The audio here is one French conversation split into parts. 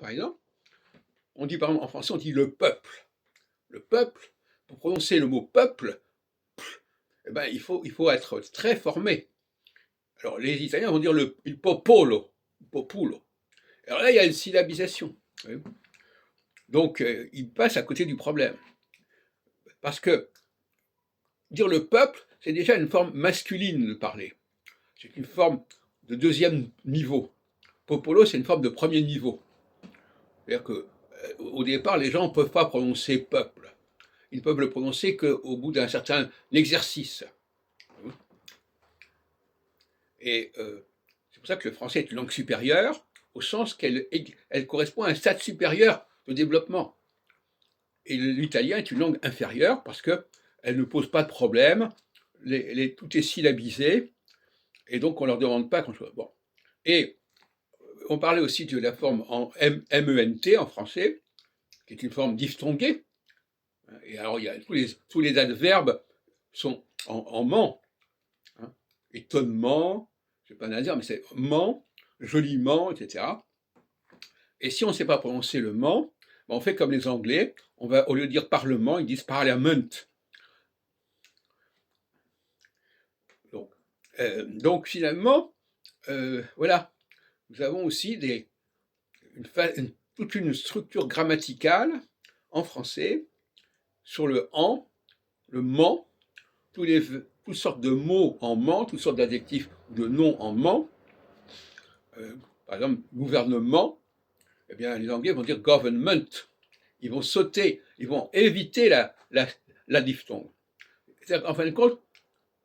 par exemple, on dit par exemple en français, on dit le peuple. Le peuple, pour prononcer le mot peuple, eh ben, il faut être très formé. Alors les Italiens vont dire il popolo, populo. Alors là, il y a une syllabisation. Oui. Donc, ils passent à côté du problème. Parce que dire le peuple, c'est déjà une forme masculine de parler. C'est une forme de deuxième niveau. Popolo, c'est une forme de premier niveau. C'est-à-dire qu'au départ, les gens ne peuvent pas prononcer peuple. Ils ne peuvent le prononcer qu'au bout d'un certain exercice. Et c'est pour ça que le français est une langue supérieure, au sens qu'elle correspond à un stade supérieur de développement. Et l'italien est une langue inférieure parce qu'elle ne pose pas de problème, tout est syllabisé, et donc on ne leur demande pas grand-chose. Bon. Et on parlait aussi de la forme en MENT en français, qui est une forme diphthonguée. Et alors, il y a tous les adverbes sont en ment. Hein. Étonnement, je ne sais pas dire, mais c'est ment, joliment, etc. Et si on ne sait pas prononcer le ment, on fait comme les Anglais, on va, au lieu de dire parlement, ils disent parliament. Donc finalement, voilà, nous avons aussi toute une structure grammaticale en français sur le en, le ment, toutes sortes de mots en ment, toutes sortes d'adjectifs ou de noms en ment. Par exemple, gouvernement, eh bien, les Anglais vont dire government. Ils vont sauter, ils vont éviter la diphtongue. En fin de compte,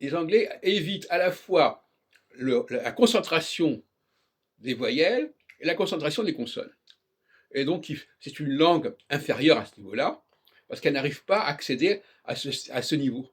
les Anglais évitent à la fois la concentration des voyelles et la concentration des consonnes. Et donc, c'est une langue inférieure à ce niveau-là, parce qu'elle n'arrive pas à accéder à ce niveau.